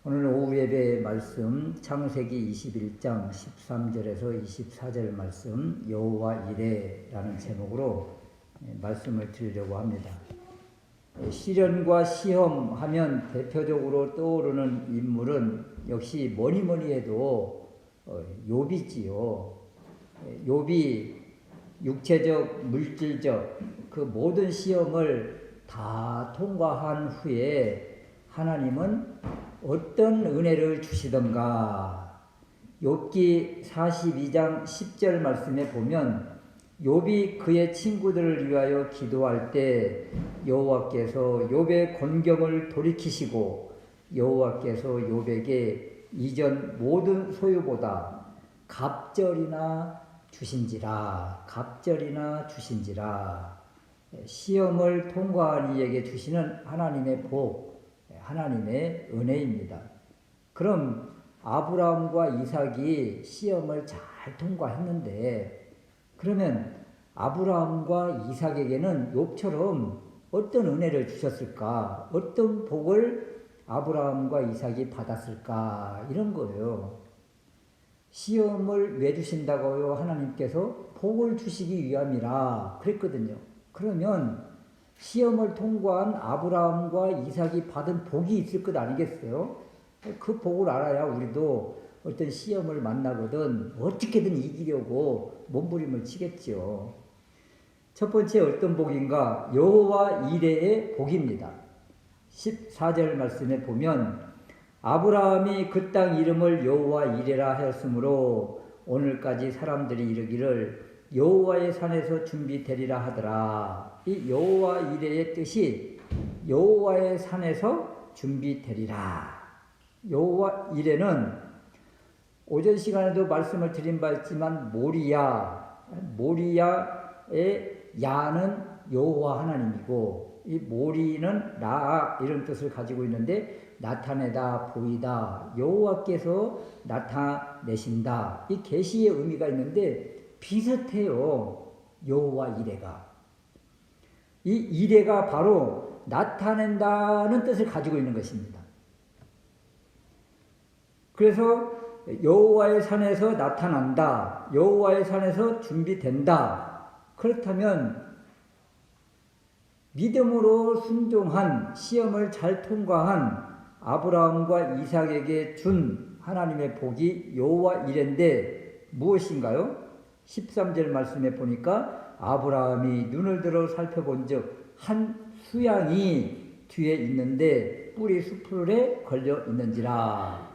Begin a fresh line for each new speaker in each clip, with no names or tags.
오늘 오후 예배 말씀 창세기 21장 13절에서 24절 말씀 여호와 이레라는 제목으로 말씀을 드리려고 합니다. 시련과 시험하면 대표적으로 떠오르는 인물은 역시 뭐니 해도 욥이지요. 욥이 육체적, 물질적 그 모든 시험을 다 통과한 후에 하나님은 어떤 은혜를 주시던가. 욥기 42장 10절 말씀에 보면 욥이 그의 친구들을 위하여 기도할 때 여호와께서 욥의 곤경을 돌이키시고 여호와께서 욥에게 이전 모든 소유보다 갑절이나 주신지라. 시험을 통과한 이에게 주시는 하나님의 복, 하나님의 은혜입니다. 그럼 아브라함과 이삭이 시험을 잘 통과했는데, 그러면 아브라함과 이삭에게는 욥처럼 어떤 은혜를 주셨을까? 어떤 복을 아브라함과 이삭이 받았을까? 이런 거예요. 시험을 왜 주신다고요? 하나님께서 복을 주시기 위함이라 그랬거든요. 그러면 시험을 통과한 아브라함과 이삭이 받은 복이 있을 것 아니겠어요? 그 복을 알아야 우리도 어떤 시험을 만나거든 어떻게든 이기려고 몸부림을 치겠죠. 첫 번째 어떤 복인가? 여호와 이레의 복입니다. 14절 말씀에 보면 아브라함이 그 땅 이름을 여호와 이레라 하였으므로 오늘까지 사람들이 이르기를 여호와의 산에서 준비되리라 하더라. 이 여호와 이레의 뜻이 여호와의 산에서 준비되리라. 여호와 이레는 오전 시간에도 말씀을 드린 바 있지만 모리야의 야는 여호와 하나님이고 이 모리는 라 이런 뜻을 가지고 있는데 나타내다, 보이다, 여호와께서 나타내신다. 이 계시의 의미가 있는데 비슷해요. 여호와 이레가. 이 이레가 바로 나타낸다는 뜻을 가지고 있는 것입니다. 그래서 여호와의 산에서 나타난다. 여호와의 산에서 준비된다. 그렇다면 믿음으로 순종한, 시험을 잘 통과한 아브라함과 이삭에게 준 하나님의 복이 여호와 이레인데 무엇인가요? 13절 말씀에 보니까 아브라함이 눈을 들어 살펴본 즉 한 수양이 뒤에 있는데 뿔이 수풀에 걸려 있는지라.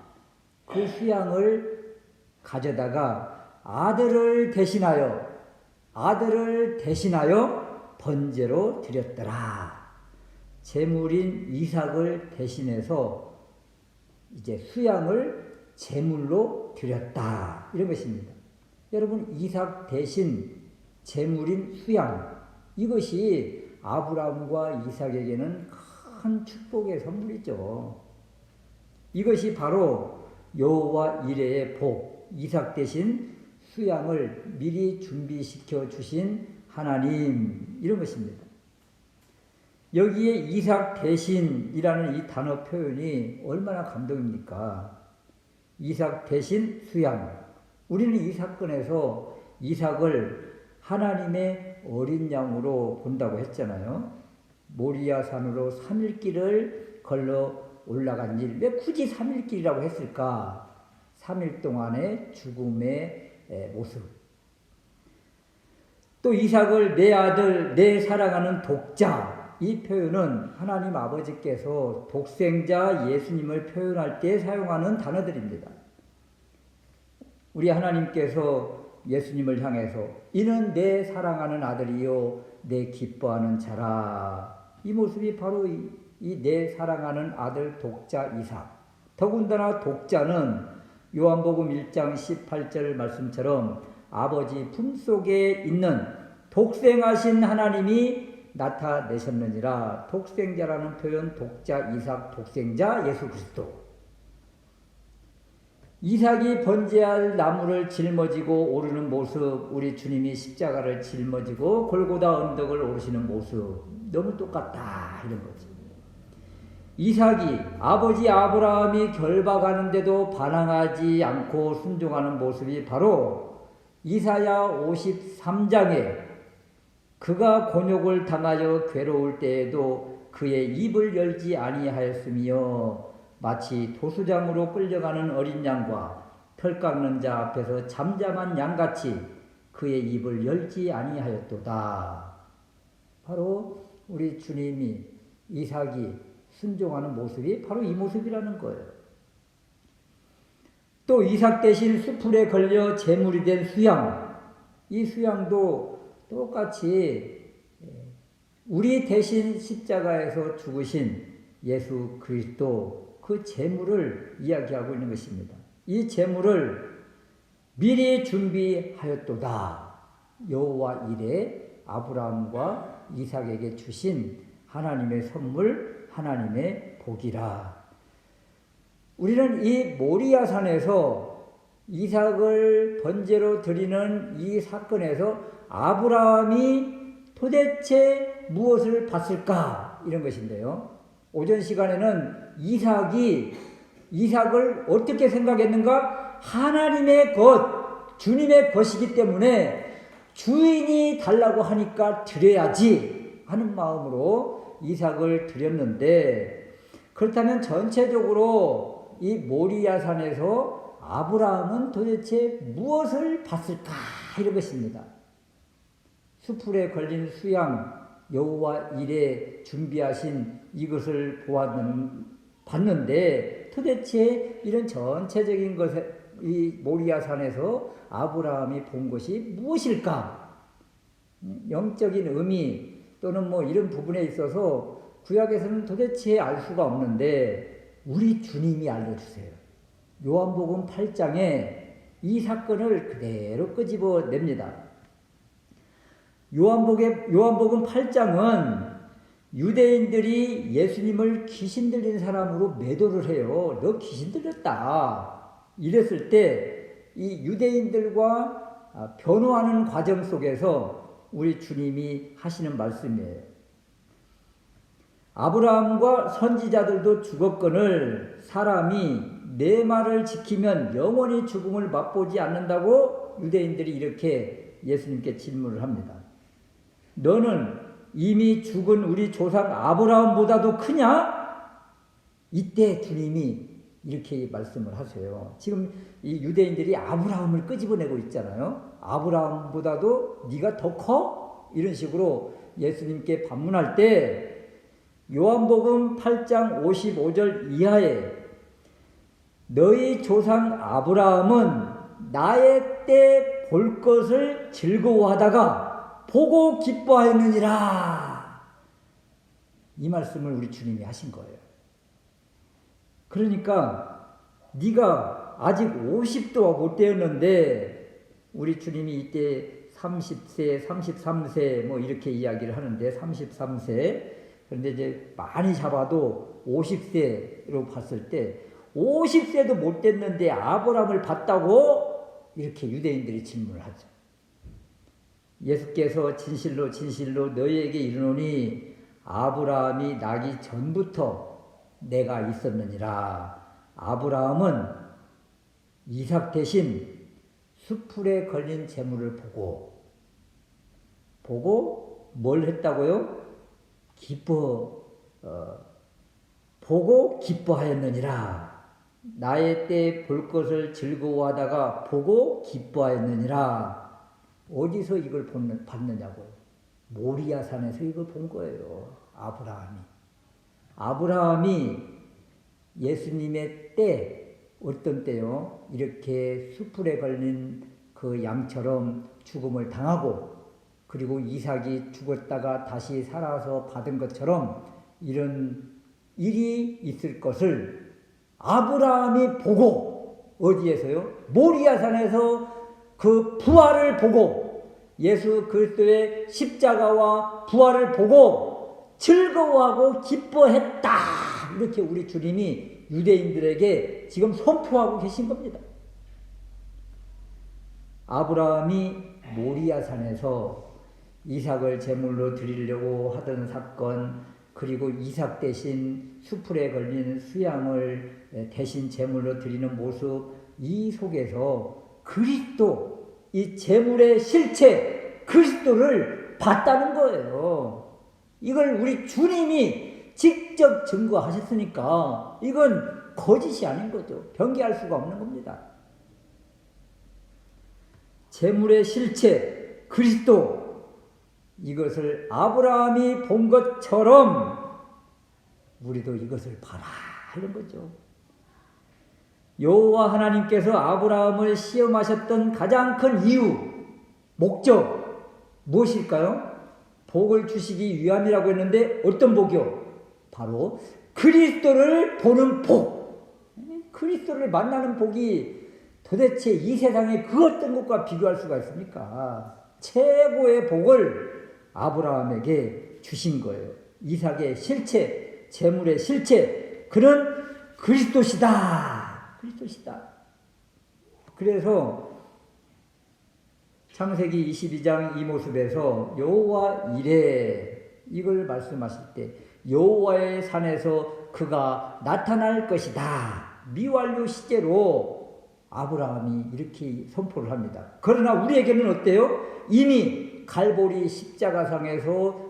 그 수양을 가져다가 아들을 대신하여 번제로 드렸더라. 제물인 이삭을 대신해서 이제 수양을 제물로 드렸다. 이런 것입니다. 여러분, 이삭 대신 제물인 수양, 이것이 아브라함과 이삭에게는 큰 축복의 선물이죠. 이것이 바로 여호와 이레의 복, 이삭 대신 수양을 미리 준비시켜 주신 하나님, 이런 것입니다. 여기에 이삭 대신이라는 이 단어 표현이 얼마나 감동입니까? 이삭 대신 수양. 우리는 이 사건에서 이삭을 하나님의 어린 양으로 본다고 했잖아요. 모리야 산으로 3일 길을 걸러 올라간 일. 왜 굳이 3일 길이라고 했을까? 3일 동안의 죽음의 모습. 또 이삭을 내 아들, 내 사랑하는 독자. 이 표현은 하나님 아버지께서 독생자 예수님을 표현할 때 사용하는 단어들입니다. 우리 하나님께서 예수님을 향해서 이는 내 사랑하는 아들이요 내 기뻐하는 자라. 이 모습이 바로 이 내 사랑하는 아들 독자 이삭. 더군다나 독자는 요한복음 1장 18절 말씀처럼 아버지 품속에 있는 독생하신 하나님이 나타내셨느니라. 독생자라는 표현, 독자 이삭, 독생자 예수 그리스도. 이삭이 번제할 나무를 짊어지고 오르는 모습, 우리 주님이 십자가를 짊어지고 골고다 언덕을 오르시는 모습, 너무 똑같다 이런 거지. 이삭이 아버지 아브라함이 결박하는데도 반항하지 않고 순종하는 모습이 바로 이사야 53장에 그가 곤욕을 당하여 괴로울 때에도 그의 입을 열지 아니하였으며 마치 도수장으로 끌려가는 어린 양과 털 깎는 자 앞에서 잠잠한 양같이 그의 입을 열지 아니하였도다. 바로 우리 주님이 이삭이 순종하는 모습이 바로 이 모습이라는 거예요. 또 이삭 대신 수풀에 걸려 제물이 된 수양, 이 수양도 똑같이 우리 대신 십자가에서 죽으신 예수 그리스도 그 제물을 이야기하고 있는 것입니다. 이 제물을 미리 준비하였도다. 여호와 이레 아브라함과 이삭에게 주신 하나님의 선물, 하나님의 복이라. 우리는 이 모리아산에서 이삭을 번제로 드리는 이 사건에서 아브라함이 도대체 무엇을 봤을까? 이런 것인데요. 오전 시간에는 이삭을 어떻게 생각했는가? 하나님의 것, 주님의 것이기 때문에 주인이 달라고 하니까 드려야지 하는 마음으로 이삭을 드렸는데, 그렇다면 전체적으로 이 모리아산에서 아브라함은 도대체 무엇을 봤을까? 이런 것입니다. 수풀에 걸린 수양, 여호와 이레 준비하신 이것을 봤는데 도대체 이런 전체적인 것에 이 모리아산에서 아브라함이 본 것이 무엇일까? 영적인 의미 또는 뭐 이런 부분에 있어서 구약에서는 도대체 알 수가 없는데 우리 주님이 알려주세요. 요한복음 8장에 이 사건을 그대로 끄집어냅니다. 요한복음 8장은 유대인들이 예수님을 귀신 들린 사람으로 매도를 해요. 너 귀신 들렸다. 이랬을 때 이 유대인들과 변호하는 과정 속에서 우리 주님이 하시는 말씀이에요. 아브라함과 선지자들도 죽었거늘 사람이 내 말을 지키면 영원히 죽음을 맛보지 않는다고 유대인들이 이렇게 예수님께 질문을 합니다. 너는 이미 죽은 우리 조상 아브라함보다도 크냐? 이때 주님이 이렇게 말씀을 하세요. 지금 이 유대인들이 아브라함을 끄집어내고 있잖아요. 아브라함보다도 네가 더 커? 이런 식으로 예수님께 반문할 때 요한복음 8장 55절 이하에 너희 조상 아브라함은 나의 때 볼 것을 즐거워하다가 보고 기뻐하였느니라. 이 말씀을 우리 주님이 하신 거예요. 그러니까 네가 아직 50도가 못 되었는데 우리 주님이 이때 30세, 33세 뭐 이렇게 이야기를 하는데 33세 그런데 이제 많이 잡아도 50세로 봤을 때 50세도 못 됐는데 아브라함을 봤다고 이렇게 유대인들이 질문을 하죠. 예수께서 진실로 진실로 너희에게 이르노니 아브라함이 나기 전부터 내가 있었느니라. 아브라함은 이삭 대신 수풀에 걸린 재물을 보고 뭘 했다고요? 보고 기뻐하였느니라. 나의 때 볼 것을 즐거워하다가 보고 기뻐하였느니라. 어디서 이걸 봤느냐고요? 모리아산에서 이걸 본 거예요. 아브라함이 예수님의 때, 어떤 때요? 이렇게 수풀에 걸린 그 양처럼 죽음을 당하고 그리고 이삭이 죽었다가 다시 살아서 받은 것처럼 이런 일이 있을 것을 아브라함이 보고 어디에서요? 모리아산에서 그 부활을 보고 예수 그리스도의 십자가와 부활을 보고 즐거워하고 기뻐했다. 이렇게 우리 주님이 유대인들에게 지금 선포하고 계신 겁니다. 아브라함이 모리아산에서 이삭을 제물로 드리려고 하던 사건, 그리고 이삭 대신 수풀에 걸린 수양을 대신 제물로 드리는 모습, 이 속에서 그리스도, 이 제물의 실체 그리스도를 봤다는 거예요. 이걸 우리 주님이 직접 증거하셨으니까 이건 거짓이 아닌 거죠. 변개할 수가 없는 겁니다. 제물의 실체 그리스도, 이것을 아브라함이 본 것처럼 우리도 이것을 봐라 하는 거죠. 여호와 하나님께서 아브라함을 시험하셨던 가장 큰 이유, 목적 무엇일까요? 복을 주시기 위함이라고 했는데 어떤 복이요? 바로 그리스도를 보는 복. 그리스도를 만나는 복이 도대체 이 세상에 그 어떤 것과 비교할 수가 있습니까? 최고의 복을 아브라함에게 주신 거예요. 이삭의 실체, 제물의 실체, 그는 그리스도시다. 그리스도시다. 그래서 창세기 22장 이 모습에서 여호와 이레, 이걸 말씀하실 때 여호와의 산에서 그가 나타날 것이다. 미완료 시제로 아브라함이 이렇게 선포를 합니다. 그러나 우리에게는 어때요? 이미 갈보리 십자가상에서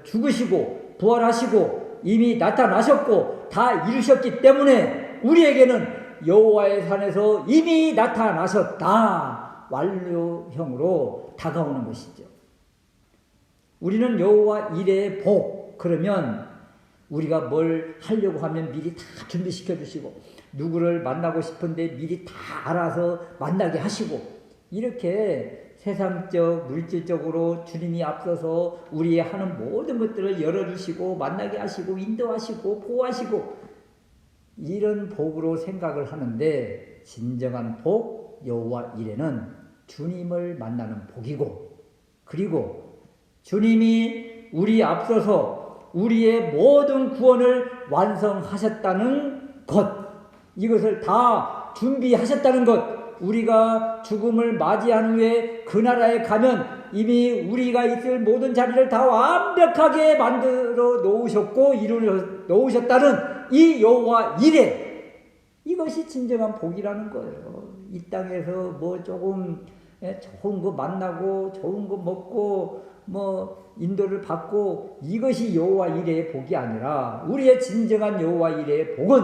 죽으시고 부활하시고 이미 나타나셨고 다 이루셨기 때문에 우리에게는 여호와의 산에서 이미 나타나셨다. 완료형으로 다가오는 것이죠. 우리는 여호와 이레의 복, 그러면 우리가 뭘 하려고 하면 미리 다 준비시켜 주시고, 누구를 만나고 싶은데 미리 다 알아서 만나게 하시고, 이렇게 세상적 물질적으로 주님이 앞서서 우리 하는 모든 것들을 열어주시고 만나게 하시고 인도하시고 보호하시고, 이런 복으로 생각을 하는데 진정한 복, 여호와 이레는 주님을 만나는 복이고, 그리고 주님이 우리 앞서서 우리의 모든 구원을 완성하셨다는 것, 이것을 다 준비하셨다는 것, 우리가 죽음을 맞이한 후에 그 나라에 가면 이미 우리가 있을 모든 자리를 다 완벽하게 만들어 놓으셨고 이루어 놓으셨다는 이 여호와 이레, 이것이 진정한 복이라는 거예요. 이 땅에서 뭐 조금 좋은 거 만나고 좋은 거 먹고 뭐 인도를 받고, 이것이 여호와 이레의 복이 아니라 우리의 진정한 여호와 이레의 복은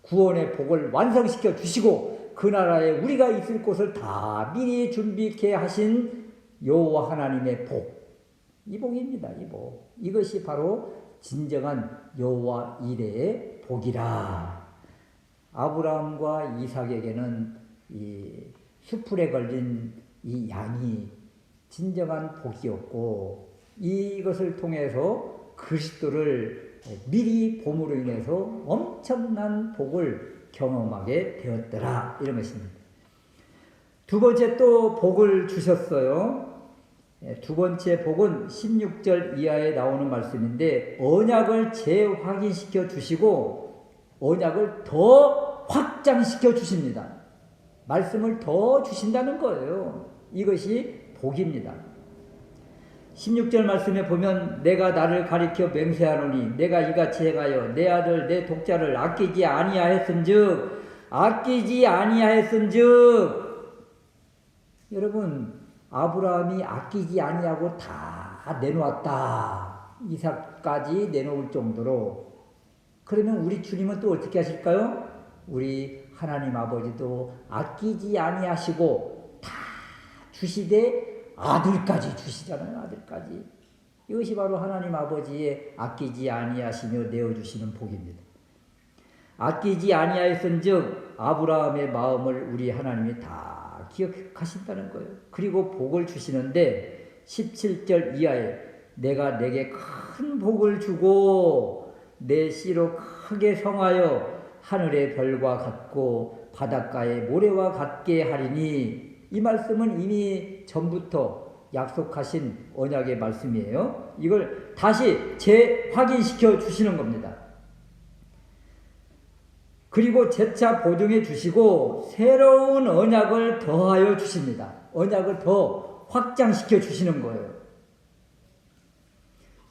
구원의 복을 완성시켜 주시고 그 나라에 우리가 있을 곳을 다 미리 준비케 하신 여호와 하나님의 복, 이 복입니다. 이 복, 이것이 바로 진정한 여호와 이레의 복이라. 아브라함과 이삭에게는 이 수풀에 걸린 이 양이 진정한 복이었고, 이것을 통해서 그리스도를 미리 봄으로 인해서 엄청난 복을 경험하게 되었더라, 이런 것입니다. 두 번째 또 복을 주셨어요. 두 번째 복은 16절 이하에 나오는 말씀인데, 언약을 재확인시켜 주시고 언약을 더 확장시켜 주십니다. 말씀을 더 주신다는 거예요. 이것이 복입니다. 16절 말씀에 보면 내가 나를 가리켜 맹세하노니 내가 이같이 행하여 내 아들 내 독자를 아끼지 아니하였은즉, 여러분, 아브라함이 아끼지 아니하고 다 내놓았다. 이삭까지 내놓을 정도로. 그러면 우리 주님은 또 어떻게 하실까요? 우리 하나님 아버지도 아끼지 아니하시고 다 주시되 아들까지 주시잖아요. 아들까지. 이것이 바로 하나님 아버지의 아끼지 아니하시며 내어주시는 복입니다. 아끼지 아니하였은즉 아브라함의 마음을 우리 하나님이 다 기억하신다는 거예요. 그리고 복을 주시는데 17절 이하에 내가 내게 큰 복을 주고 내 씨로 크게 성하여 하늘의 별과 같고 바닷가의 모래와 같게 하리니, 이 말씀은 이미 전부터 약속하신 언약의 말씀이에요. 이걸 다시 재확인시켜 주시는 겁니다. 그리고 재차 보증해 주시고 새로운 언약을 더하여 주십니다. 언약을 더 확장시켜 주시는 거예요.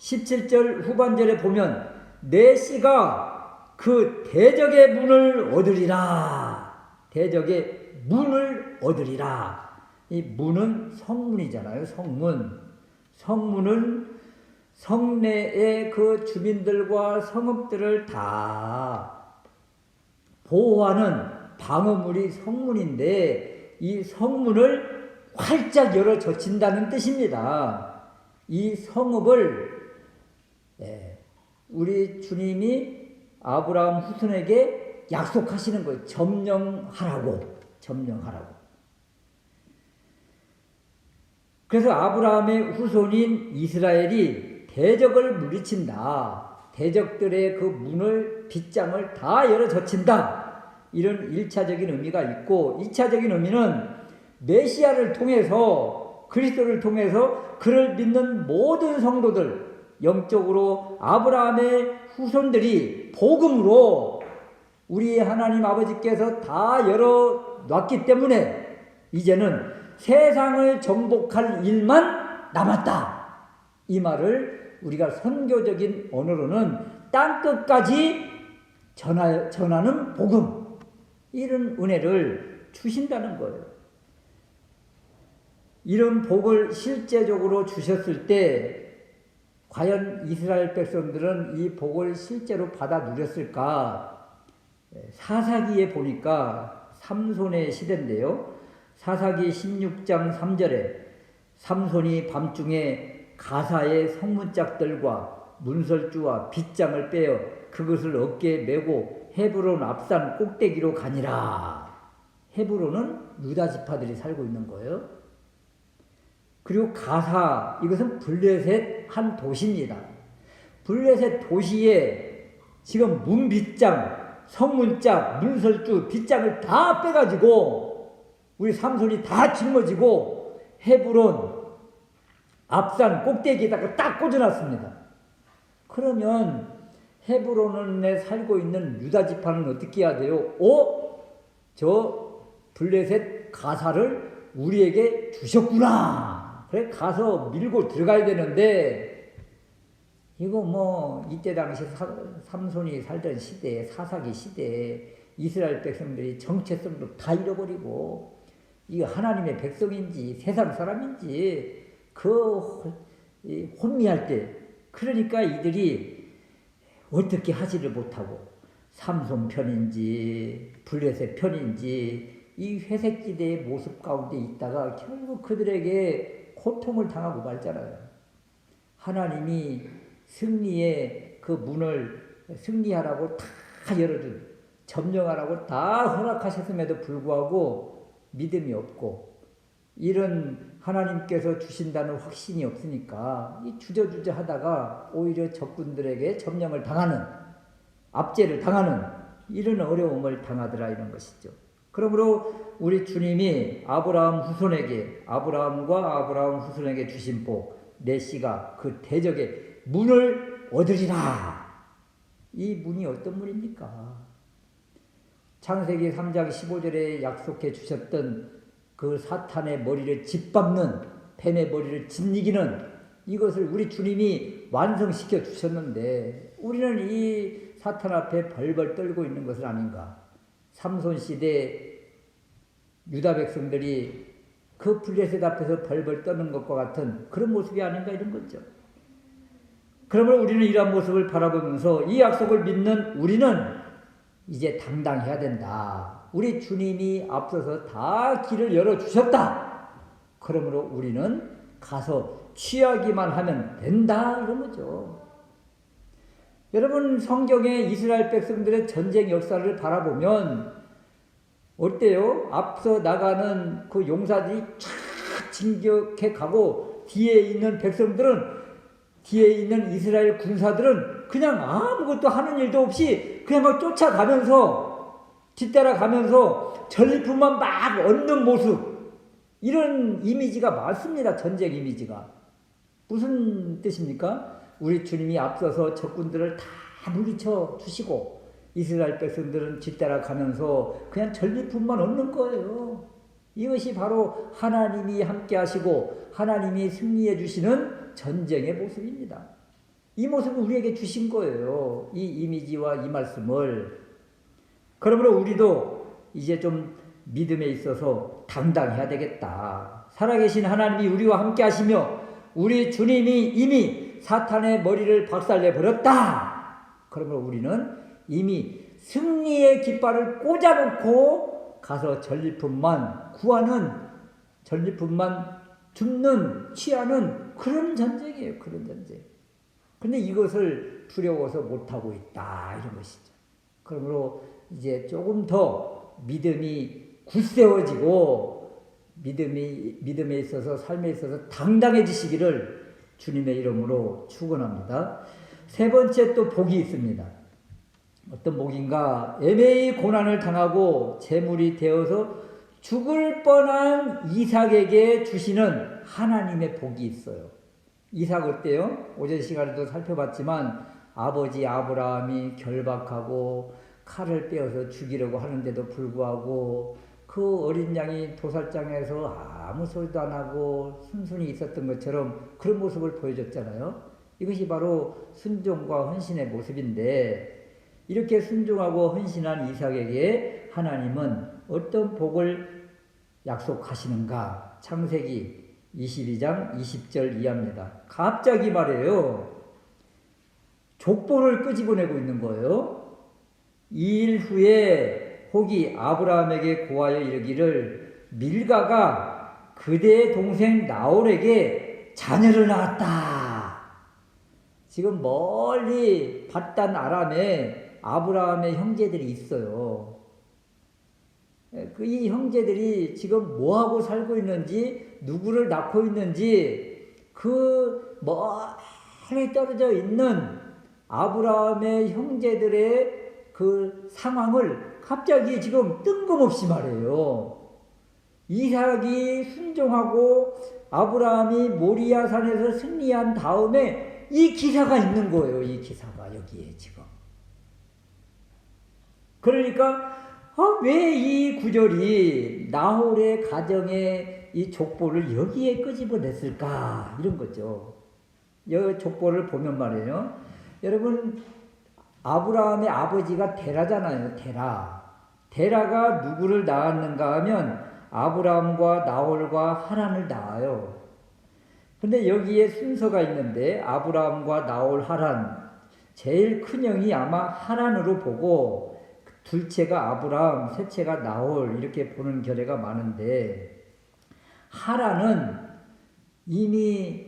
17절 후반절에 보면 내 씨가 그 대적의 문을 얻으리라. 대적의 문을 얻으리라. 이 문은 성문이잖아요. 성문. 성문은 성내의 그 주민들과 성읍들을 다 보호하는 방어물이 성문인데 이 성문을 활짝 열어 젖힌다는 뜻입니다. 이 성읍을 우리 주님이 아브라함 후손에게 약속하시는 거예요. 점령하라고. 그래서 아브라함의 후손인 이스라엘이 대적을 물리친다. 대적들의 그 문을, 빗장을 다 열어 젖힌다. 이런 1차적인 의미가 있고 2차적인 의미는 메시아를 통해서, 그리스도를 통해서 그를 믿는 모든 성도들, 영적으로 아브라함의 후손들이 복음으로 우리 하나님 아버지께서 다 열어놨기 때문에 이제는 세상을 정복할 일만 남았다. 이 말을 우리가 선교적인 언어로는 땅끝까지 전하는 복음, 이런 은혜를 주신다는 거예요. 이런 복을 실제적으로 주셨을 때 과연 이스라엘 백성들은 이 복을 실제로 받아 누렸을까? 사사기에 보니까 삼손의 시대인데요. 사사기 16장 3절에 삼손이 밤중에 가사의 성문짝들과 문설주와 빗장을 빼어 그것을 어깨에 메고 헤브론 앞산 꼭대기로 가니라. 헤브론은 유다 지파들이 살고 있는 거예요. 그리고 가사, 이것은 블레셋 한 도시입니다. 블레셋 도시에 지금 문빗장, 성문짝, 문설주, 빗장을 다 빼가지고 우리 삼손이 다 짊어지고 헤브론 앞산 꼭대기에다가 딱 꽂아놨습니다. 그러면 헤브론에 살고 있는 유다 지파는 어떻게 해야 돼요? 저 블레셋 가사를 우리에게 주셨구나. 그래 가서 밀고 들어가야 되는데 이거 뭐 이때 당시 삼손이 살던 시대에, 사사기 시대에 이스라엘 백성들이 정체성도 다 잃어버리고 이거 하나님의 백성인지 세상 사람인지 혼미할 때, 그러니까 이들이 어떻게 하지를 못하고 삼손 편인지 블레셋 편인지 이 회색지대의 모습 가운데 있다가 결국 그들에게 고통을 당하고 말잖아요. 하나님이 승리의 그 문을 승리하라고 다 열어준, 점령하라고 다 허락하셨음에도 불구하고 믿음이 없고 이런 하나님께서 주신다는 확신이 없으니까 이 주저주저 하다가 오히려 적군들에게 점령을 당하는, 압제를 당하는 이런 어려움을 당하더라, 이런 것이죠. 그러므로 우리 주님이 아브라함 후손에게, 아브라함과 아브라함 후손에게 주신 복, 내 씨가 그 대적의 문을 얻으리라. 이 문이 어떤 문입니까? 창세기 3장 15절에 약속해 주셨던 그 사탄의 머리를 짓밟는, 뱀의 머리를 짓이기는 이것을 우리 주님이 완성시켜 주셨는데 우리는 이 사탄 앞에 벌벌 떨고 있는 것은 아닌가? 삼손 시대 유다 백성들이 그 블레셋 앞에서 벌벌 떠는 것과 같은 그런 모습이 아닌가, 이런 거죠. 그러면 우리는 이러한 모습을 바라보면서 이 약속을 믿는 우리는 이제 당당해야 된다. 우리 주님이 앞서서 다 길을 열어주셨다. 그러므로 우리는 가서 취하기만 하면 된다, 이런 거죠. 여러분, 성경의 이스라엘 백성들의 전쟁 역사를 바라보면 어때요? 앞서 나가는 그 용사들이 쫙 진격해 가고 뒤에 있는 백성들은, 뒤에 있는 이스라엘 군사들은 그냥 아무것도 하는 일도 없이 그냥 막 쫓아가면서, 뒤따라가면서 전리품만 막 얻는 모습, 이런 이미지가 많습니다. 전쟁 이미지가. 무슨 뜻입니까? 우리 주님이 앞서서 적군들을 다 물리쳐 주시고 이스라엘 백성들은 뒤따라가면서 그냥 전리품만 얻는 거예요. 이것이 바로 하나님이 함께 하시고 하나님이 승리해 주시는 전쟁의 모습입니다. 이 모습을 우리에게 주신 거예요. 이 이미지와 이 말씀을. 그러므로 우리도 이제 좀 믿음에 있어서 당당해야 되겠다. 살아계신 하나님이 우리와 함께 하시며 우리 주님이 이미 사탄의 머리를 박살내 버렸다. 그러므로 우리는 이미 승리의 깃발을 꽂아놓고 가서 전리품만 구하는, 전리품만 줍는, 취하는 그런 전쟁이에요. 그런 전쟁. 그런데 이것을 두려워서 못하고 있다. 이런 것이죠. 그러므로 이제 조금 더 믿음이 굳세워지고 믿음에 있어서 삶에 있어서 당당해지시기를 주님의 이름으로 축원합니다. 세 번째 또 복이 있습니다. 어떤 복인가? 애매히 고난을 당하고 재물이 되어서 죽을 뻔한 이삭에게 주시는 하나님의 복이 있어요. 이삭 어때요? 오전 시간에도 살펴봤지만 아버지 아브라함이 결박하고 칼을 빼어서 죽이려고 하는데도 불구하고 그 어린 양이 도살장에서 아무 소리도 안 하고 순순히 있었던 것처럼 그런 모습을 보여줬잖아요. 이것이 바로 순종과 헌신의 모습인데, 이렇게 순종하고 헌신한 이삭에게 하나님은 어떤 복을 약속하시는가? 창세기 22장 20절 이하입니다. 갑자기 말해요. 족보를 끄집어내고 있는 거예요. 2일 후에 혹이 아브라함에게 고하여 이르기를 밀가가 그대의 동생 나홀에게 자녀를 낳았다. 지금 멀리 밧단 아람에 아브라함의 형제들이 있어요. 이 형제들이 지금 뭐하고 살고 있는지, 누구를 낳고 있는지, 그 멀리 떨어져 있는 아브라함의 형제들의 그 상황을 갑자기 지금 뜬금없이 말해요. 이삭이 순종하고 아브라함이 모리아 산에서 승리한 다음에 이 기사가 있는 거예요. 이 기사가 여기에 지금. 그러니까 왜 이 구절이 나홀의 가정의 이 족보를 여기에 끄집어냈을까? 이런 거죠. 이 족보를 보면 말이에요. 여러분, 아브라함의 아버지가 데라잖아요. 데라가 누구를 낳았는가 하면 아브라함과 나홀과 하란을 낳아요. 근데 여기에 순서가 있는데 아브라함과 나홀, 하란, 제일 큰 형이 아마 하란으로 보고 둘째가 아브라함, 셋째가 나홀 이렇게 보는 결례가 많은데, 하란은 이미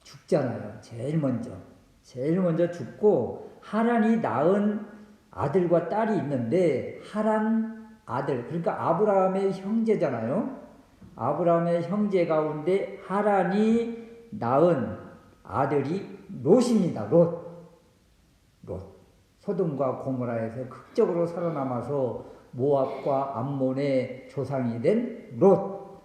죽잖아요. 제일 먼저 죽고 하란이 낳은 아들과 딸이 있는데, 하란 아들, 그러니까 아브라함의 형제잖아요. 아브라함의 형제 가운데 하란이 낳은 아들이 롯입니다. 롯. 소돔과 고모라에서 극적으로 살아남아서 모압과 암몬의 조상이 된 롯.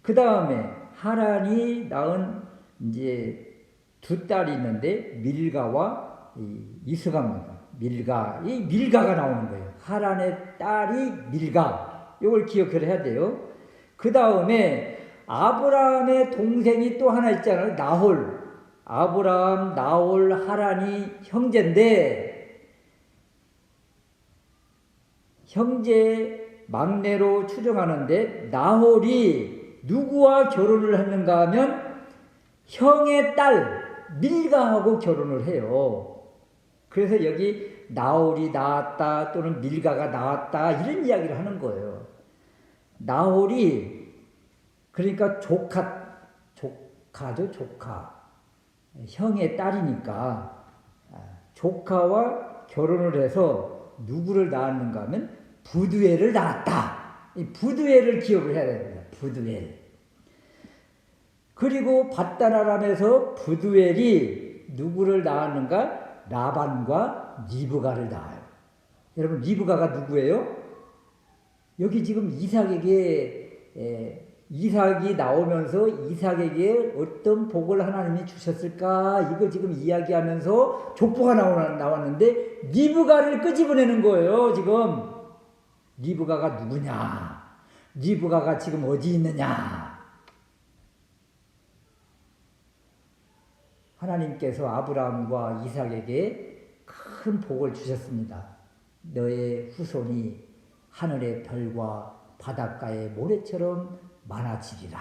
그 다음에 하란이 낳은 이제 두 딸이 있는데 밀가와 이스가입니다. 이 밀가가 나오는 거예요. 하란의 딸이 밀가. 이걸 기억을 해야 돼요. 그 다음에 아브라함의 동생이 또 하나 있잖아요. 나홀. 아브라함, 나홀, 하란이 형제인데, 형제 막내로 추정하는데 나홀이 누구와 결혼을 했는가 하면 형의 딸 밀가하고 결혼을 해요. 그래서 여기 나홀이 낳았다 또는 밀가가 낳았다 이런 이야기를 하는 거예요. 나홀이 그러니까 조카죠. 형의 딸이니까 조카와 결혼을 해서 누구를 낳았는가 하면 부두엘을 낳았다. 이 부두엘을 기억을 해야 됩니다. 부두엘. 그리고 밧단 아람에서 부두엘이 누구를 낳았는가? 라반과 리브가를 낳아요. 여러분, 리브가가 누구예요? 여기 지금 이삭이 나오면서 이삭에게 어떤 복을 하나님이 주셨을까? 이거 지금 이야기하면서 족보가 나왔는데 리브가를 끄집어내는 거예요. 지금 리브가가 누구냐? 리브가가 지금 어디 있느냐? 하나님께서 아브라함과 이삭에게 큰 복을 주셨습니다. 너의 후손이 하늘의 별과 바닷가의 모래처럼 많아지리라.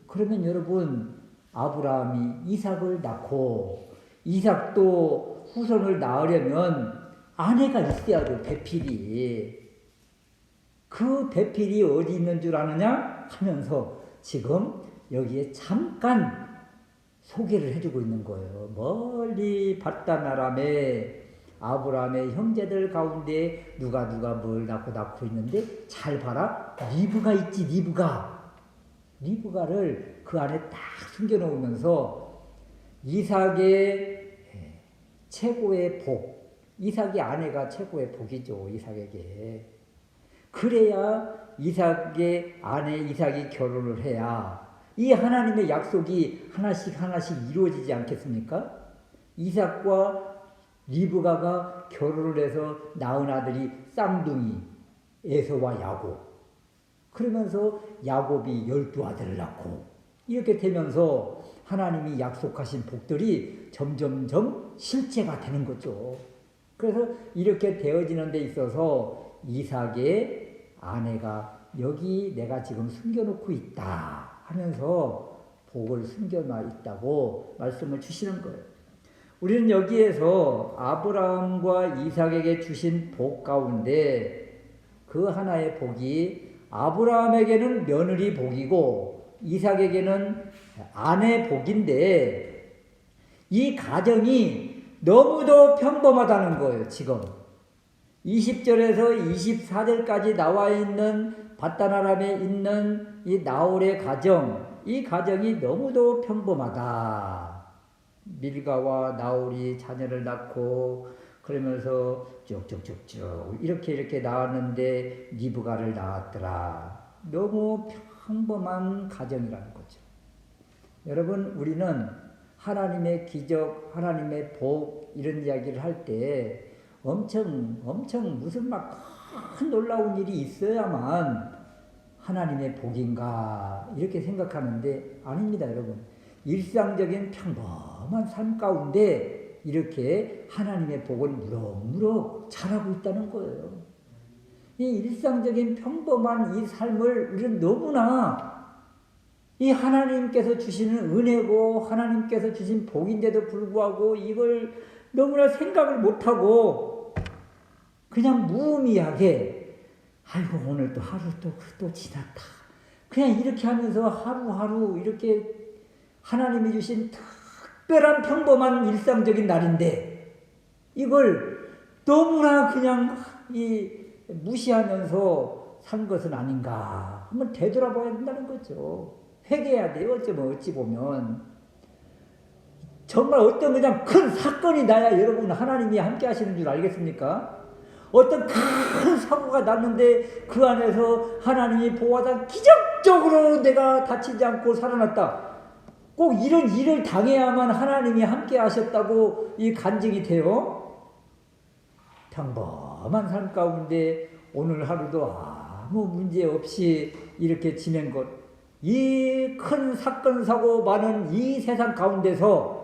그러면 여러분, 아브라함이 이삭을 낳고 이삭도 후손을 낳으려면 아내가 있어야 돼, 배필이. 그 배필이 어디 있는 줄 아느냐 하면서 지금 여기에 잠깐 소개를 해주고 있는 거예요. 멀리 바단 아람에 아브라함의 형제들 가운데 누가 뭘 낳고 있는데 잘 봐라. 리브가 있지, 리브가를 그 안에 딱 숨겨놓으면서 이삭의 최고의 복, 이삭의 아내가 최고의 복이죠, 이삭에게. 그래야 이삭의 아내 이삭이 결혼을 해야 이 하나님의 약속이 하나씩 이루어지지 않겠습니까? 이삭과 리브가가 결혼을 해서 낳은 아들이 쌍둥이 에서와 야곱. 그러면서 야곱이 12아들을 낳고 이렇게 되면서 하나님이 약속하신 복들이 점점점 실체가 되는 거죠. 그래서 이렇게 되어지는 데 있어서 이삭의 아내가 여기 내가 지금 숨겨놓고 있다 하면서 복을 숨겨놔 있다고 말씀을 주시는 거예요. 우리는 여기에서 아브라함과 이삭에게 주신 복 가운데 그 하나의 복이 아브라함에게는 며느리 복이고 이삭에게는 아내 복인데 이 가정이 너무도 평범하다는 거예요. 지금 20절에서 24절까지 나와 있는 바단 아람에 있는 이 나홀의 가정, 이 가정이 너무도 평범하다. 밀가와 나홀이 자녀를 낳고 그러면서 쭉쭉쭉쭉 이렇게 낳았는데 리브가를 낳았더라. 너무 평범한 가정이라는 거죠. 여러분, 우리는 하나님의 기적, 하나님의 복 이런 이야기를 할 때 엄청 무슨 막 큰 놀라운 일이 있어야만 하나님의 복인가 이렇게 생각하는데 아닙니다, 여러분. 일상적인 평범한 삶 가운데 이렇게 하나님의 복을 무럭무럭 자라고 있다는 거예요. 이 일상적인 평범한 이 삶을 우리는 너무나 이 하나님께서 주시는 은혜고 하나님께서 주신 복인데도 불구하고 이걸 너무나 생각을 못하고 그냥 무의미하게 아이고 오늘 또 하루 또 지났다. 그냥 이렇게 하면서 하루하루 이렇게 하나님이 주신 특별한 평범한 일상적인 날인데 이걸 너무나 그냥 무시하면서 산 것은 아닌가 한번 되돌아봐야 된다는 거죠. 회개해야 돼요. 어찌 보면 정말 어떤 그냥 큰 사건이 나야 여러분 하나님이 함께 하시는 줄 알겠습니까? 어떤 큰 사고가 났는데 그 안에서 하나님이 보호하다 기적적으로 내가 다치지 않고 살아났다. 꼭 이런 일을 당해야만 하나님이 함께 하셨다고 이 간증이 돼요. 평범한 삶 가운데 오늘 하루도 아무 문제 없이 이렇게 지낸 것, 이 큰 사건 사고 많은 이 세상 가운데서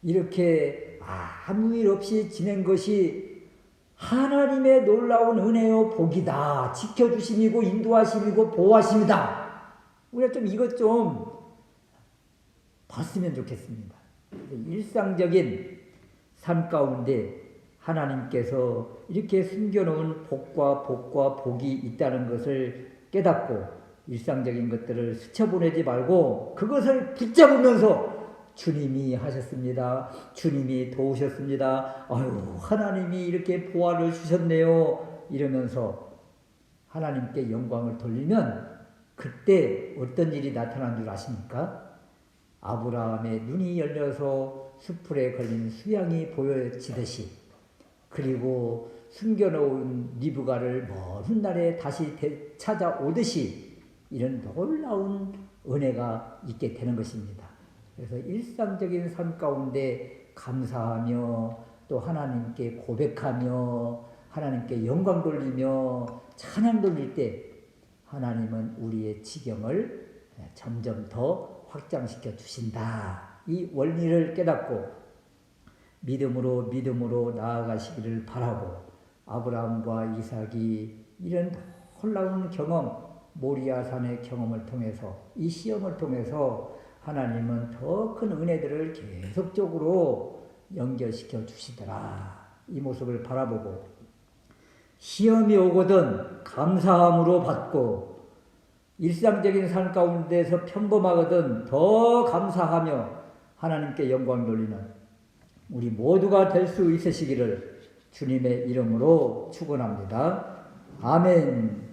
이렇게 아무 일 없이 지낸 것이 하나님의 놀라운 은혜요 복이다. 지켜주심이고 인도하심이고 보호하심이다. 우리가 좀 이것 좀 봤으면 좋겠습니다. 일상적인 삶 가운데 하나님께서 이렇게 숨겨놓은 복과 복이 있다는 것을 깨닫고 일상적인 것들을 스쳐보내지 말고 그것을 붙잡으면서 주님이 하셨습니다. 주님이 도우셨습니다. 아유, 하나님이 이렇게 보화를 주셨네요. 이러면서 하나님께 영광을 돌리면 그때 어떤 일이 나타난 줄 아십니까? 아브라함의 눈이 열려서 숯불에 걸린 수양이 보여지듯이 그리고 숨겨놓은 리브가를 먼 날에 다시 찾아오듯이 이런 놀라운 은혜가 있게 되는 것입니다. 그래서 일상적인 삶 가운데 감사하며 또 하나님께 고백하며 하나님께 영광 돌리며 찬양 돌릴 때 하나님은 우리의 지경을 점점 더 확장시켜 주신다. 이 원리를 깨닫고 믿음으로 나아가시기를 바라고, 아브라함과 이삭이 이런 놀라운 경험, 모리아산의 경험을 통해서, 이 시험을 통해서 하나님은 더 큰 은혜들을 계속적으로 연결시켜 주시더라. 이 모습을 바라보고 시험이 오거든 감사함으로 받고, 일상적인 삶 가운데서 평범하거든 더 감사하며 하나님께 영광 돌리는 우리 모두가 될 수 있으시기를 주님의 이름으로 축원합니다. 아멘.